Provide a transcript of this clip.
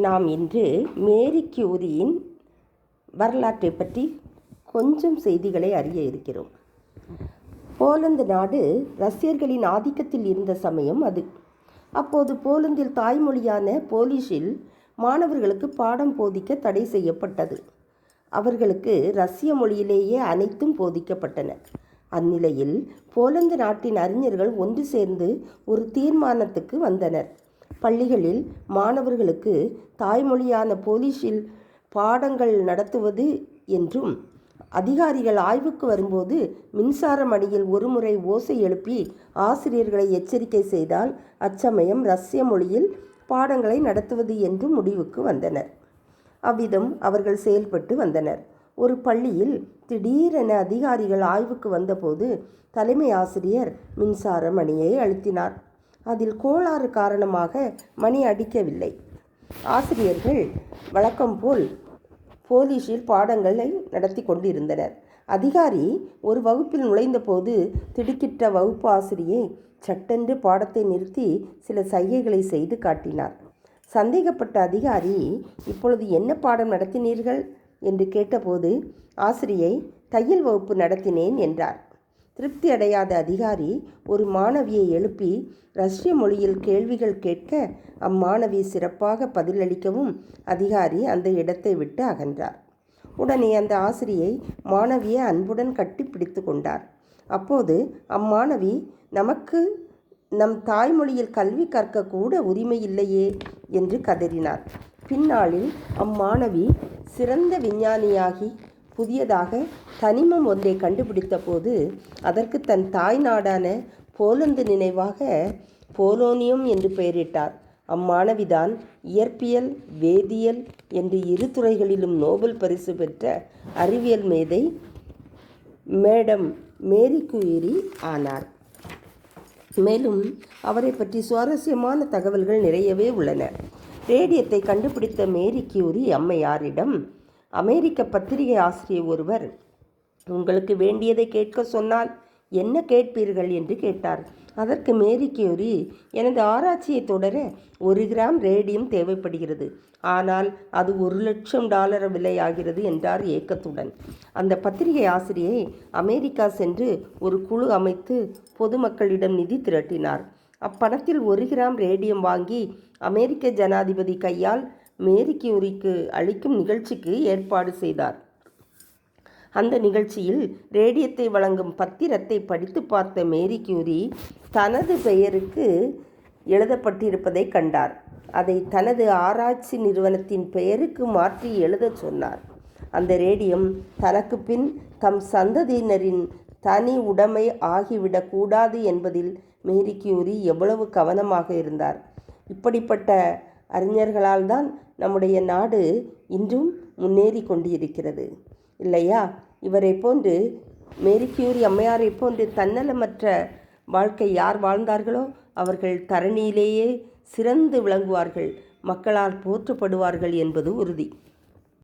நாம் இன்று மேரி கியூரியின் வரலாற்றை பற்றி கொஞ்சம் செய்திகளை அறிய இருக்கிறோம். போலந்து நாடு ரஷ்யர்களின் ஆதிக்கத்தில் இருந்த சமயம் அது. அப்போது போலந்தில் தாய்மொழியான போலிஷில் மாணவர்களுக்கு பாடம் போதிக்க தடை செய்யப்பட்டது. அவர்களுக்கு ரஷ்ய மொழியிலேயே அனைத்தும் போதிக்கப்பட்டன. அந்நிலையில் போலந்து நாட்டின் அறிஞர்கள் ஒன்று சேர்ந்து ஒரு தீர்மானத்துக்கு வந்தனர். பள்ளிகளில் மாணவர்களுக்கு தாய்மொழியான போலிஷில் பாடங்கள் நடத்துவது என்றும், அதிகாரிகள் ஆய்வுக்கு வரும்போது மின்சார மணியில் ஒருமுறை ஓசை எழுப்பி ஆசிரியர்களை எச்சரிக்கை செய்தால் அச்சமயம் ரஷ்ய மொழியில் பாடங்களை நடத்துவது என்றும் முடிவுக்கு வந்தனர். அவ்விதம் அவர்கள் செயல்பட்டு வந்தனர். ஒரு பள்ளியில் திடீரென அதிகாரிகள் ஆய்வுக்கு வந்தபோது தலைமை ஆசிரியர் மின்சார மணியை அழுத்தினார். அதில் கோளாறு காரணமாக மணி அடிக்கவில்லை. ஆசிரியர்கள் வழக்கம் போல் போலிஷில் பாடங்களை நடத்தி கொண்டிருந்தனர். அதிகாரி ஒரு வகுப்பில் நுழைந்தபோது திடுக்கிட்ட வகுப்பு ஆசிரியை சட்டென்று பாடத்தை நிறுத்தி சில சைகைகளை செய்து காட்டினார். சந்தேகப்பட்ட அதிகாரி, இப்பொழுது என்ன பாடம் நடத்தினீர்கள் என்று கேட்டபோது ஆசிரியை தையல் வகுப்பு நடத்தினேன் என்றார். திருப்தி அடையாத அதிகாரி ஒரு மாணவியை எழுப்பி ரஷ்ய மொழியில் கேள்விகள் கேட்க அம்மாணவி சிறப்பாக பதிலளிக்கவும் அதிகாரி அந்த இடத்தை விட்டு அகன்றார். உடனே அந்த ஆசிரியை மாணவியை அன்புடன் கட்டி பிடித்து கொண்டார். அப்போது அம்மாணவி, நமக்கு நம் தாய்மொழியில் கல்வி கற்கக்கூட உரிமை இல்லையே என்று கதறினார். பின்னாளில் அம்மாணவி சிறந்த விஞ்ஞானியாகி புதியதாக தனிமம் ஒன்றை கண்டுபிடித்த போது அதற்கு தன் தாய் நாடான போலந்து நினைவாக போலோனியம் என்று பெயரிட்டார். அம்மாணவிதான் இயற்பியல், வேதியியல் என்று இரு துறைகளிலும் நோபல் பரிசு பெற்ற அறிவியல் மேதை மேடம் மேரி கியூரி ஆனார். மேலும் அவரை பற்றி சுவாரஸ்யமான தகவல்கள் நிறையவே உள்ளன. ரேடியத்தை கண்டுபிடித்த மேரி கியூரி அம்மையாரிடம் அமெரிக்க பத்திரிகை ஆசிரியர் ஒருவர், உங்களுக்கு வேண்டியதை கேட்க சொன்னால் என்ன கேட்பீர்கள் என்று கேட்டார். அதற்கு மேரி கியூரி, எனது ஆராய்ச்சியை தொடர 1 கிராம் ரேடியம் தேவைப்படுகிறது, ஆனால் அது $1,00,000 விலையாகிறது என்றார் ஏக்கத்துடன். அந்த பத்திரிகை ஆசிரியை அமெரிக்கா சென்று ஒரு குழு அமைத்து பொதுமக்களிடம் நிதி திரட்டினார். அப்பணத்தில் 1 கிராம் ரேடியம் வாங்கி அமெரிக்க ஜனாதிபதி கையால் மேரி கியூரிக்கு அளிக்கும் நிகழ்ச்சிக்கு ஏற்பாடு செய்தார். அந்த நிகழ்ச்சியில் ரேடியத்தை வழங்கும் பத்திரத்தை படித்து பார்த்த மேரி கியூரி தனது பெயருக்கு எழுதப்பட்டிருப்பதை கண்டார். அதை தனது ஆராய்ச்சி நிறுவனத்தின் பெயருக்கு மாற்றி எழுதச் சொன்னார். அந்த ரேடியம் தனக்கு பின் தம் சந்ததியினரின் தனி உடைமை ஆகிவிடக்கூடாது என்பதில் மேரி கியூரி எவ்வளவு கவனமாக இருந்தார். இப்படிப்பட்ட அறிஞர்களால் தான் நம்முடைய நாடு இன்றும் முன்னேறி கொண்டிருக்கிறது இல்லையா? இவரை போன்று, மேரி கியூரி அம்மையாரை போன்று தன்னலமற்ற வாழ்க்கை யார் வாழ்ந்தார்களோ அவர்கள் தரணியிலேயே சிறந்து விளங்குவார்கள், மக்களால் போற்றப்படுவார்கள் என்பது உறுதி.